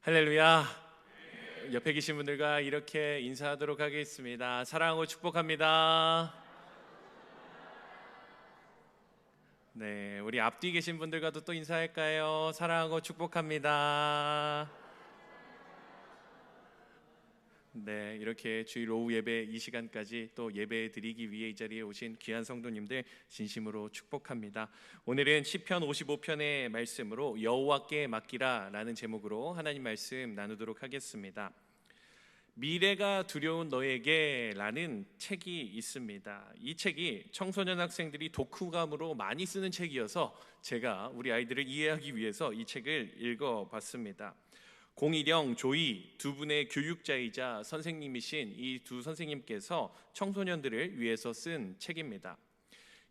할렐루야. 옆에 계신 분들과 이렇게 인사하도록 하겠습니다. 사랑하고 축복합니다. 네, 우리 앞뒤 계신 분들과도 또 인사할까요? 사랑하고 축복합니다. 네, 이렇게 주일 오후 예배 이 시간까지 또 예배 드리기 위해 이 자리에 오신 귀한 성도님들 진심으로 축복합니다. 오늘은 시편 55편의 말씀으로 여호와께 맡기라 라는 제목으로 하나님 말씀 나누도록 하겠습니다. 미래가 두려운 너에게 라는 책이 있습니다. 이 책이 청소년 학생들이 독후감으로 많이 쓰는 책이어서 제가 우리 아이들을 이해하기 위해서 이 책을 읽어봤습니다. 공일영, 조이 두 분의 교육자이자 선생님이신 이 두 선생님께서 청소년들을 위해서 쓴 책입니다.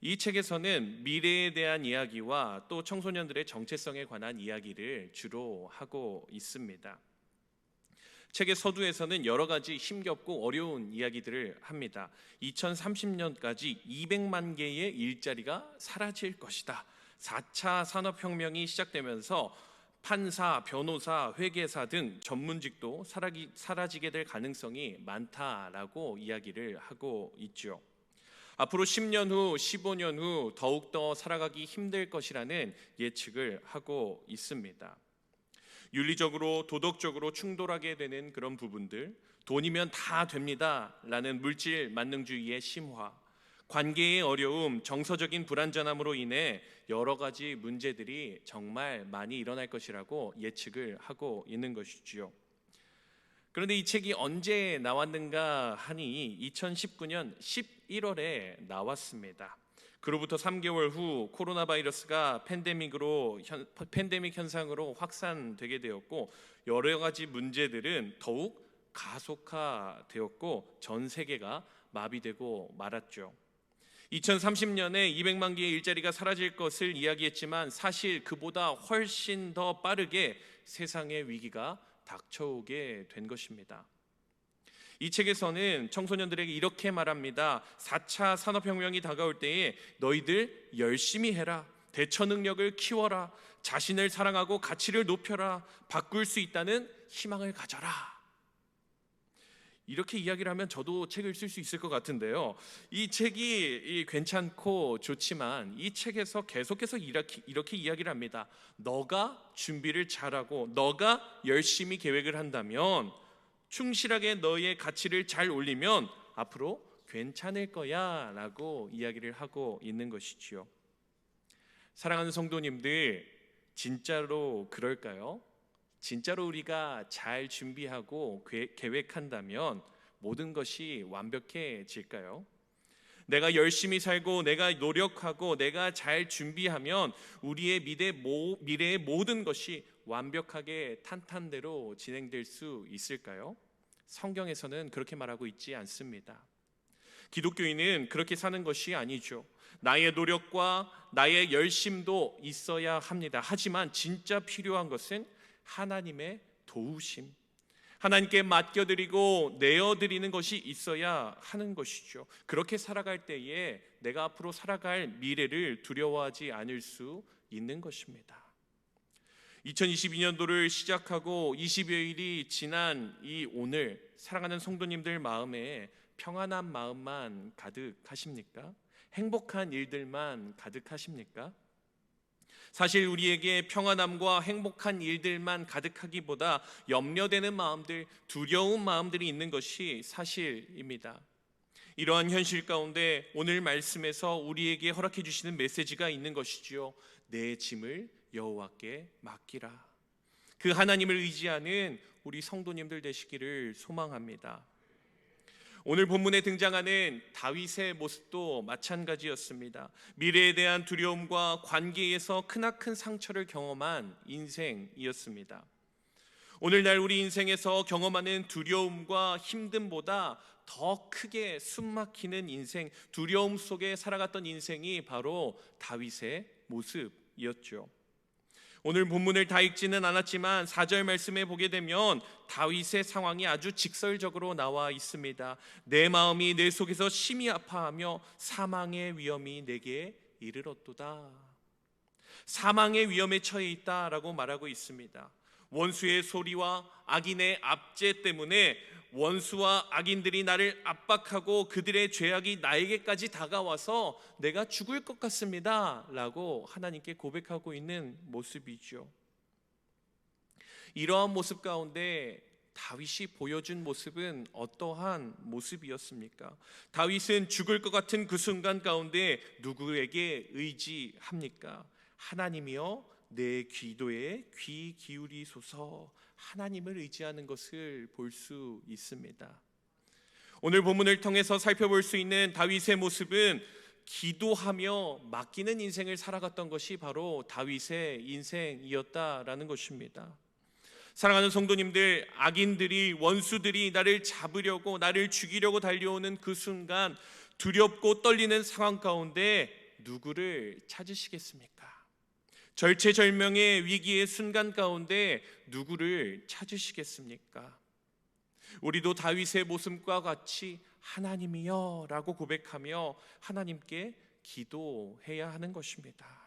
이 책에서는 미래에 대한 이야기와 또 청소년들의 정체성에 관한 이야기를 주로 하고 있습니다. 책의 서두에서는 여러 가지 힘겹고 어려운 이야기들을 합니다. 2030년까지 200만 개의 일자리가 사라질 것이다. 4차 산업혁명이 시작되면서 판사, 변호사, 회계사 등 전문직도 사라지게 될 가능성이 많다라고 이야기를 하고 있죠. 앞으로 10년 후, 15년 후 더욱더 살아가기 힘들 것이라는 예측을 하고 있습니다. 윤리적으로, 도덕적으로 충돌하게 되는 그런 부분들, 돈이면 다 됩니다 라는 물질 만능주의의 심화, 관계의 어려움, 정서적인 불안전함으로 인해 여러 가지 문제들이 정말 많이 일어날 것이라고 예측을 하고 있는 것이지요. 그런데 이 책이 언제 나왔는가 하니 2019년 11월에 나왔습니다. 그로부터 3개월 후 코로나 바이러스가 팬데믹 현상으로 확산되게 되었고 여러 가지 문제들은 더욱 가속화되었고 전 세계가 마비되고 말았죠. 2030년에 200만 개의 일자리가 사라질 것을 이야기했지만 사실 그보다 훨씬 더 빠르게 세상의 위기가 닥쳐오게 된 것입니다. 이 책에서는 청소년들에게 이렇게 말합니다. 4차 산업혁명이 다가올 때에 너희들 열심히 해라. 대처 능력을 키워라. 자신을 사랑하고 가치를 높여라. 바꿀 수 있다는 희망을 가져라. 이렇게 이야기를 하면 저도 책을 쓸 수 있을 것 같은데요. 이 책이 괜찮고 좋지만 이 책에서 계속해서 이렇게 이야기를 합니다. 너가 준비를 잘하고 너가 열심히 계획을 한다면 충실하게 너의 가치를 잘 올리면 앞으로 괜찮을 거야 라고 이야기를 하고 있는 것이지요. 사랑하는 성도님들, 진짜로 그럴까요? 진짜로 우리가 잘 준비하고 계획한다면 모든 것이 완벽해질까요? 내가 열심히 살고 내가 노력하고 내가 잘 준비하면 우리의 미래의 모든 것이 완벽하게 탄탄대로 진행될 수 있을까요? 성경에서는 그렇게 말하고 있지 않습니다. 기독교인은 그렇게 사는 것이 아니죠. 나의 노력과 나의 열심도 있어야 합니다. 하지만 진짜 필요한 것은 하나님의 도우심, 하나님께 맡겨드리고 내어드리는 것이 있어야 하는 것이죠. 그렇게 살아갈 때에 내가 앞으로 살아갈 미래를 두려워하지 않을 수 있는 것입니다. 2022년도를 시작하고 20여일이 지난 이 오늘 사랑하는 성도님들 마음에 평안한 마음만 가득하십니까? 행복한 일들만 가득하십니까? 사실 우리에게 평안함과 행복한 일들만 가득하기보다 염려되는 마음들, 두려운 마음들이 있는 것이 사실입니다. 이러한 현실 가운데 오늘 말씀에서 우리에게 허락해 주시는 메시지가 있는 것이지요. 내 짐을 여호와께 맡기라. 그 하나님을 의지하는 우리 성도님들 되시기를 소망합니다. 오늘 본문에 등장하는 다윗의 모습도 마찬가지였습니다. 미래에 대한 두려움과 관계에서 크나큰 상처를 경험한 인생이었습니다. 오늘날 우리 인생에서 경험하는 두려움과 힘듦보다 더 크게 숨막히는 인생, 두려움 속에 살아갔던 인생이 바로 다윗의 모습이었죠. 오늘 본문을 다 읽지는 않았지만 4절 말씀에 보게 되면 다윗의 상황이 아주 직설적으로 나와 있습니다. 내 마음이 내 속에서 심히 아파하며 사망의 위험이 내게 이르렀도다. 사망의 위험에 처해 있다라고 말하고 있습니다. 원수의 소리와 악인의 압제 때문에 원수와 악인들이 나를 압박하고 그들의 죄악이 나에게까지 다가와서 내가 죽을 것 같습니다 라고 하나님께 고백하고 있는 모습이죠. 이러한 모습 가운데 다윗이 보여준 모습은 어떠한 모습이었습니까? 다윗은 죽을 것 같은 그 순간 가운데 누구에게 의지합니까? 하나님이여 내 기도에 귀 기울이소서, 하나님을 의지하는 것을 볼 수 있습니다. 오늘 본문을 통해서 살펴볼 수 있는 다윗의 모습은 기도하며 맡기는 인생을 살아갔던 것이 바로 다윗의 인생이었다라는 것입니다. 사랑하는 성도님들, 악인들이, 원수들이 나를 잡으려고, 나를 죽이려고 달려오는 그 순간 두렵고 떨리는 상황 가운데 누구를 찾으시겠습니까? 절체절명의 위기의 순간 가운데 누구를 찾으시겠습니까? 우리도 다윗의 모습과 같이 하나님이여 라고 고백하며 하나님께 기도해야 하는 것입니다.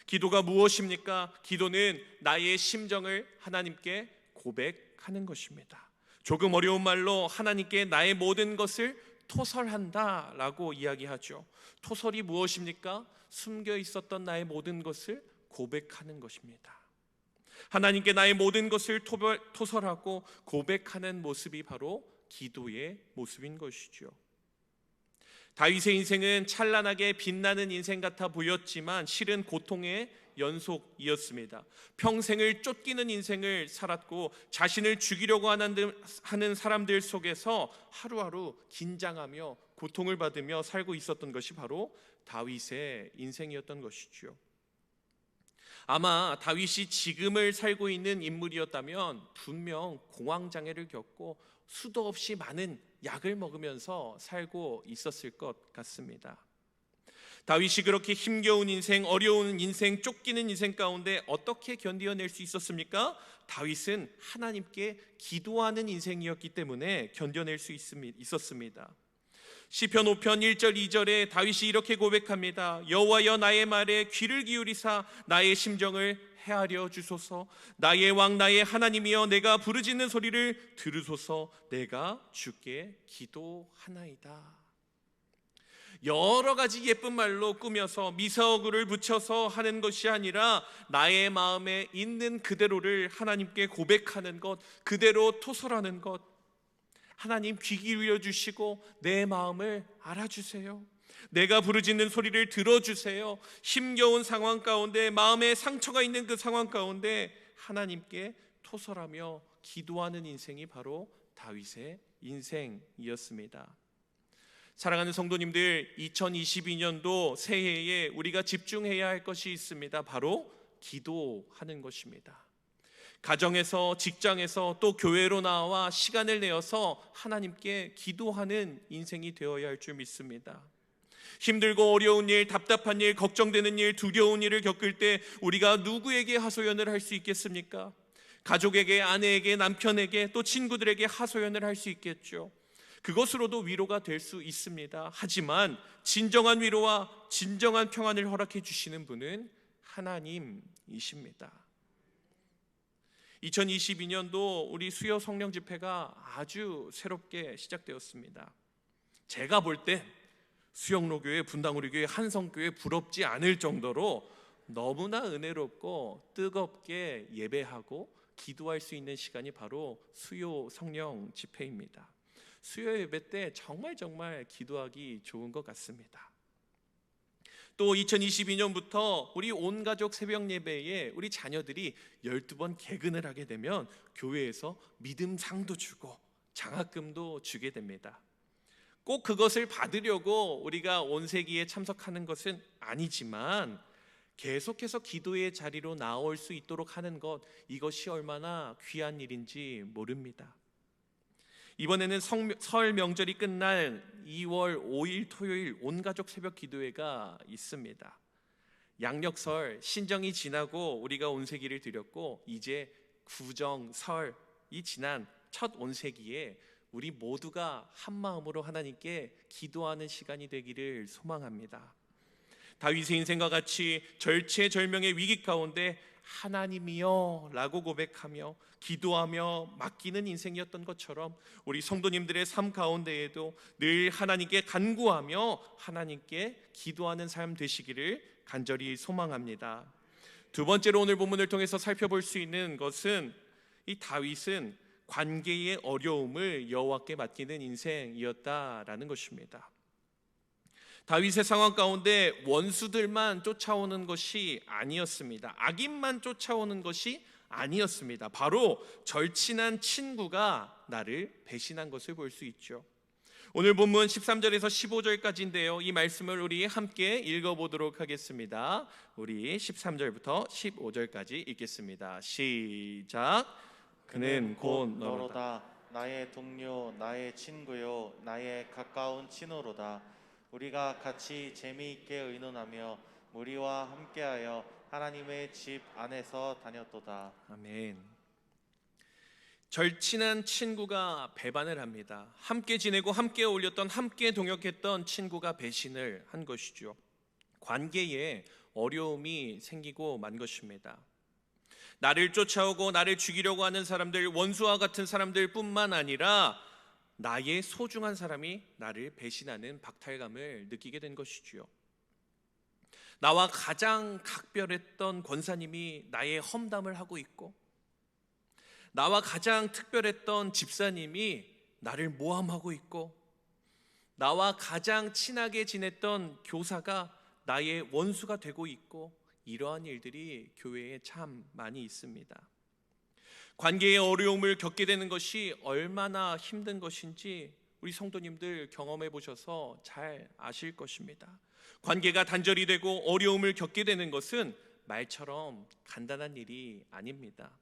기도가 무엇입니까? 기도는 나의 심정을 하나님께 고백하는 것입니다. 조금 어려운 말로 하나님께 나의 모든 것을 토설한다 라고 이야기하죠. 토설이 무엇입니까? 숨겨 있었던 나의 모든 것을 고백하는 것입니다. 하나님께 나의 모든 것을 토설하고 고백하는 모습이 바로 기도의 모습인 것이죠. 다윗의 인생은 찬란하게 빛나는 인생 같아 보였지만 실은 고통의 연속이었습니다. 평생을 쫓기는 인생을 살았고 자신을 죽이려고 하는 사람들 속에서 하루하루 긴장하며 고통을 받으며 살고 있었던 것이 바로 다윗의 인생이었던 것이죠. 아마 다윗이 지금을 살고 있는 인물이었다면 분명 공황장애를 겪고 수도 없이 많은 약을 먹으면서 살고 있었을 것 같습니다. 다윗이 그렇게 힘겨운 인생, 어려운 인생, 쫓기는 인생 가운데 어떻게 견뎌낼 수 있었습니까? 다윗은 하나님께 기도하는 인생이었기 때문에 견뎌낼 수 있었습니다. 시편 5편 1절 2절에 다윗이 이렇게 고백합니다. 여호와여 나의 말에 귀를 기울이사 나의 심정을 헤아려 주소서. 나의 왕 나의 하나님이여 내가 부르짖는 소리를 들으소서. 내가 주께 기도하나이다. 여러 가지 예쁜 말로 꾸며서 미사어구를 붙여서 하는 것이 아니라 나의 마음에 있는 그대로를 하나님께 고백하는 것, 그대로 토설하는 것. 하나님 귀 기울여 주시고 내 마음을 알아주세요. 내가 부르짖는 소리를 들어주세요. 힘겨운 상황 가운데, 마음에 상처가 있는 그 상황 가운데 하나님께 토설하며 기도하는 인생이 바로 다윗의 인생이었습니다. 사랑하는 성도님들, 2022년도 새해에 우리가 집중해야 할 것이 있습니다. 바로 기도하는 것입니다. 가정에서, 직장에서, 또 교회로 나와 시간을 내어서 하나님께 기도하는 인생이 되어야 할 줄 믿습니다. 힘들고 어려운 일, 답답한 일, 걱정되는 일, 두려운 일을 겪을 때 우리가 누구에게 하소연을 할 수 있겠습니까? 가족에게, 아내에게, 남편에게, 또 친구들에게 하소연을 할 수 있겠죠. 그것으로도 위로가 될 수 있습니다. 하지만 진정한 위로와 진정한 평안을 허락해 주시는 분은 하나님이십니다. 2022년도 우리 수요 성령 집회가 아주 새롭게 시작되었습니다. 제가 볼 때 수영로교회, 분당우리교회, 한성교회 부럽지 않을 정도로 너무나 은혜롭고 뜨겁게 예배하고 기도할 수 있는 시간이 바로 수요 성령 집회입니다. 수요 예배 때 정말 기도하기 좋은 것 같습니다. 또 2022년부터 우리 온 가족 새벽 예배에 우리 자녀들이 12번 개근을 하게 되면 교회에서 믿음상도 주고 장학금도 주게 됩니다. 꼭 그것을 받으려고 우리가 온세기에 참석하는 것은 아니지만 계속해서 기도의 자리로 나올 수 있도록 하는 것, 이것이 얼마나 귀한 일인지 모릅니다. 이번에는 설 명절이 끝날 2월 5일 토요일 온가족 새벽 기도회가 있습니다. 양력설, 신정이 지나고 우리가 온세기를 드렸고 이제 구정, 설이 지난 첫 온세기에 우리 모두가 한 마음으로 하나님께 기도하는 시간이 되기를 소망합니다. 다윗의 인생과 같이 절체절명의 위기 가운데 하나님이여 라고 고백하며 기도하며 맡기는 인생이었던 것처럼 우리 성도님들의 삶 가운데에도 늘 하나님께 간구하며 하나님께 기도하는 삶 되시기를 간절히 소망합니다. 두 번째로 오늘 본문을 통해서 살펴볼 수 있는 것은 이 다윗은 관계의 어려움을 여호와께 맡기는 인생이었다라는 것입니다. 다윗의 상황 가운데 원수들만 쫓아오는 것이 아니었습니다. 악인만 쫓아오는 것이 아니었습니다. 바로 절친한 친구가 나를 배신한 것을 볼 수 있죠. 오늘 본문 13절에서 15절까지인데요. 이 말씀을 우리 함께 읽어보도록 하겠습니다. 우리 13절부터 15절까지 읽겠습니다. 시작. 그는 곧 너로다. 나의 동료, 나의 친구요, 나의 가까운 친구로다. 우리가 같이 재미있게 의논하며 무리와 함께하여 하나님의 집 안에서 다녔도다. 아멘. 절친한 친구가 배반을 합니다. 함께 지내고 함께 어울렸던, 함께 동역했던 친구가 배신을 한 것이죠. 관계에 어려움이 생기고 만 것입니다. 나를 쫓아오고 나를 죽이려고 하는 사람들, 원수와 같은 사람들 뿐만 아니라 나의 소중한 사람이 나를 배신하는 박탈감을 느끼게 된 것이지요. 나와 가장 각별했던 권사님이 나의 험담을 하고 있고, 나와 가장 특별했던 집사님이 나를 모함하고 있고, 나와 가장 친하게 지냈던 교사가 나의 원수가 되고 있고, 이러한 일들이 교회에 참 많이 있습니다. 관계의 어려움을 겪게 되는 것이 얼마나 힘든 것인지 우리 성도님들 경험해 보셔서 잘 아실 것입니다. 관계가 단절이 되고 어려움을 겪게 되는 것은 말처럼 간단한 일이 아닙니다.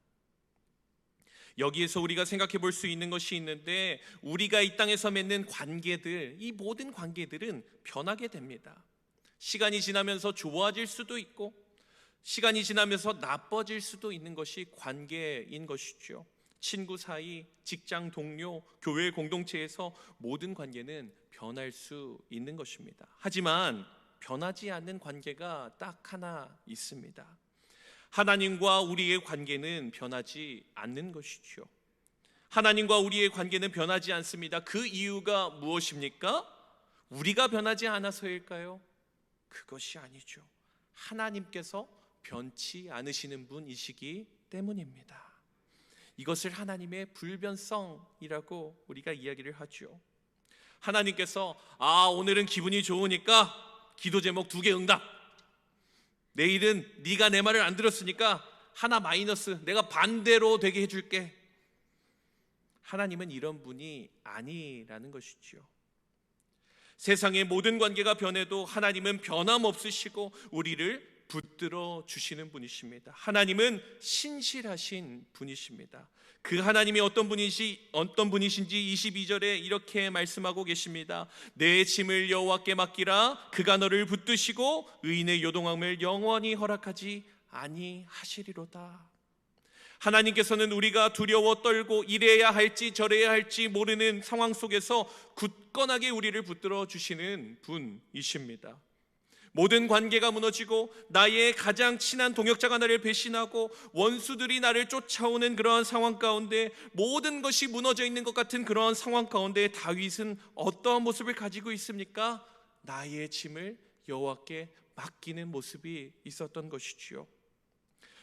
여기에서 우리가 생각해 볼 수 있는 것이 있는데, 우리가 이 땅에서 맺는 관계들, 이 모든 관계들은 변하게 됩니다. 시간이 지나면서 좋아질 수도 있고 시간이 지나면서 나빠질 수도 있는 것이 관계인 것이죠. 친구 사이, 직장 동료, 교회 공동체에서 모든 관계는 변할 수 있는 것입니다. 하지만 변하지 않는 관계가 딱 하나 있습니다. 하나님과 우리의 관계는 변하지 않는 것이죠. 하나님과 우리의 관계는 변하지 않습니다. 그 이유가 무엇입니까? 우리가 변하지 않아서일까요? 그것이 아니죠. 하나님께서 변치 않으시는 분이시기 때문입니다. 이것을 하나님의 불변성이라고 우리가 이야기를 하죠. 하나님께서 오늘은 기분이 좋으니까 기도 제목 2개 응답, 내일은 네가 내 말을 안 들었으니까 하나 마이너스, 내가 반대로 되게 해줄게. 하나님은 이런 분이 아니라는 것이죠. 세상의 모든 관계가 변해도 하나님은 변함없으시고 우리를 붙들어 주시는 분이십니다. 하나님은 신실하신 분이십니다. 그 하나님이 어떤 분이신지 22절에 이렇게 말씀하고 계십니다. 내 짐을 여호와께 맡기라. 그가 너를 붙드시고 의인의 요동함을 영원히 허락하지 아니하시리로다. 하나님께서는 우리가 두려워 떨고 이래야 할지 저래야 할지 모르는 상황 속에서 굳건하게 우리를 붙들어 주시는 분이십니다. 모든 관계가 무너지고 나의 가장 친한 동역자가 나를 배신하고 원수들이 나를 쫓아오는 그러한 상황 가운데, 모든 것이 무너져 있는 것 같은 그러한 상황 가운데 다윗은 어떠한 모습을 가지고 있습니까? 나의 짐을 여호와께 맡기는 모습이 있었던 것이지요.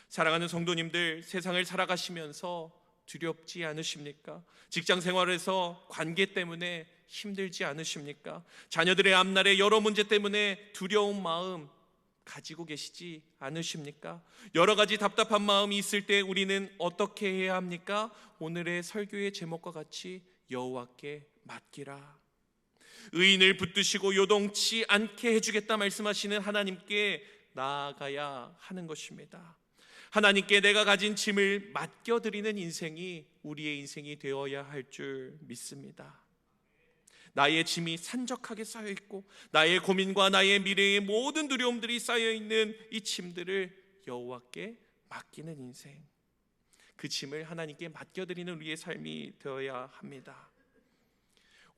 사랑하는 성도님들, 세상을 살아가시면서 두렵지 않으십니까? 직장 생활에서 관계 때문에 힘들지 않으십니까? 자녀들의 앞날의 여러 문제 때문에 두려운 마음 가지고 계시지 않으십니까? 여러 가지 답답한 마음이 있을 때 우리는 어떻게 해야 합니까? 오늘의 설교의 제목과 같이 여호와께 맡기라. 의인을 붙드시고 요동치 않게 해주겠다 말씀하시는 하나님께 나아가야 하는 것입니다. 하나님께 내가 가진 짐을 맡겨드리는 인생이 우리의 인생이 되어야 할 줄 믿습니다. 나의 짐이 산적하게 쌓여있고 나의 고민과 나의 미래의 모든 두려움들이 쌓여있는 이 짐들을 여호와께 맡기는 인생, 그 짐을 하나님께 맡겨드리는 우리의 삶이 되어야 합니다.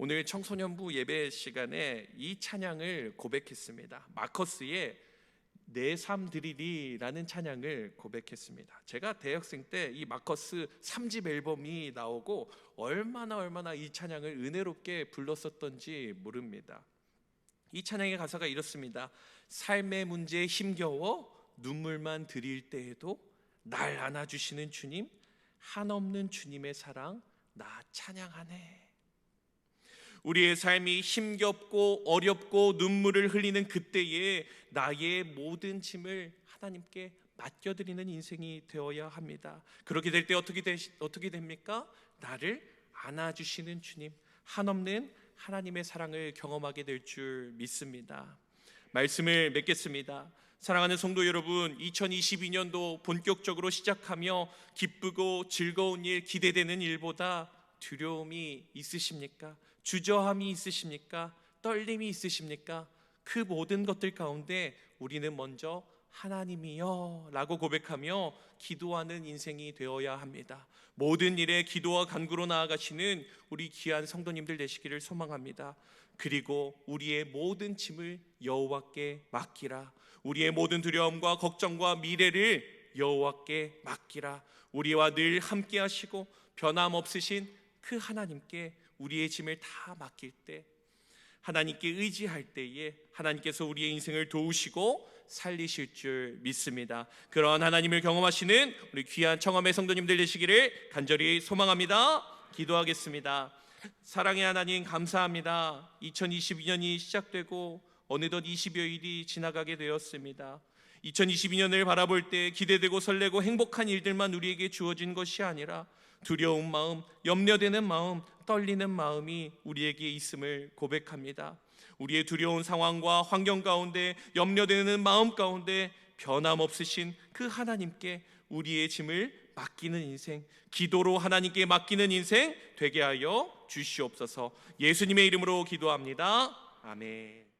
오늘 청소년부 예배 시간에 이 찬양을 고백했습니다. 마커스의 내 삶 드리리라는 찬양을 고백했습니다. 제가 대학생 때 이 마커스 3집 앨범이 나오고 얼마나 이 찬양을 은혜롭게 불렀었던지 모릅니다. 이 찬양의 가사가 이렇습니다. 삶의 문제에 힘겨워 눈물만 들일 때에도 날 안아주시는 주님, 한없는 주님의 사랑 나 찬양하네. 우리의 삶이 힘겹고 어렵고 눈물을 흘리는 그때에 나의 모든 짐을 하나님께 맡겨드리는 인생이 되어야 합니다. 그렇게 될 때 어떻게 됩니까? 나를 안아주시는 주님, 한없는 하나님의 사랑을 경험하게 될 줄 믿습니다. 말씀을 맺겠습니다. 사랑하는 성도 여러분, 2022년도 본격적으로 시작하며 기쁘고 즐거운 일, 기대되는 일보다 두려움이 있으십니까? 주저함이 있으십니까? 떨림이 있으십니까? 그 모든 것들 가운데 우리는 먼저 하나님이여 라고 고백하며 기도하는 인생이 되어야 합니다. 모든 일에 기도와 간구로 나아가시는 우리 귀한 성도님들 되시기를 소망합니다. 그리고 우리의 모든 짐을 여호와께 맡기라. 우리의 모든 두려움과 걱정과 미래를 여호와께 맡기라. 우리와 늘 함께 하시고 변함없으신 그 하나님께 우리의 짐을 다 맡길 때, 하나님께 의지할 때에 하나님께서 우리의 인생을 도우시고 살리실 줄 믿습니다. 그런 하나님을 경험하시는 우리 귀한 청함의 성도님들 되시기를 간절히 소망합니다. 기도하겠습니다. 사랑의 하나님, 감사합니다. 2022년이 시작되고 어느덧 20여일이 지나가게 되었습니다. 2022년을 바라볼 때 기대되고 설레고 행복한 일들만 우리에게 주어진 것이 아니라 두려운 마음, 염려되는 마음, 떨리는 마음이 우리에게 있음을 고백합니다. 우리의 두려운 상황과 환경 가운데, 염려되는 마음 가운데 변함없으신 그 하나님께 우리의 짐을 맡기는 인생, 기도로 하나님께 맡기는 인생 되게 하여 주시옵소서. 예수님의 이름으로 기도합니다. 아멘.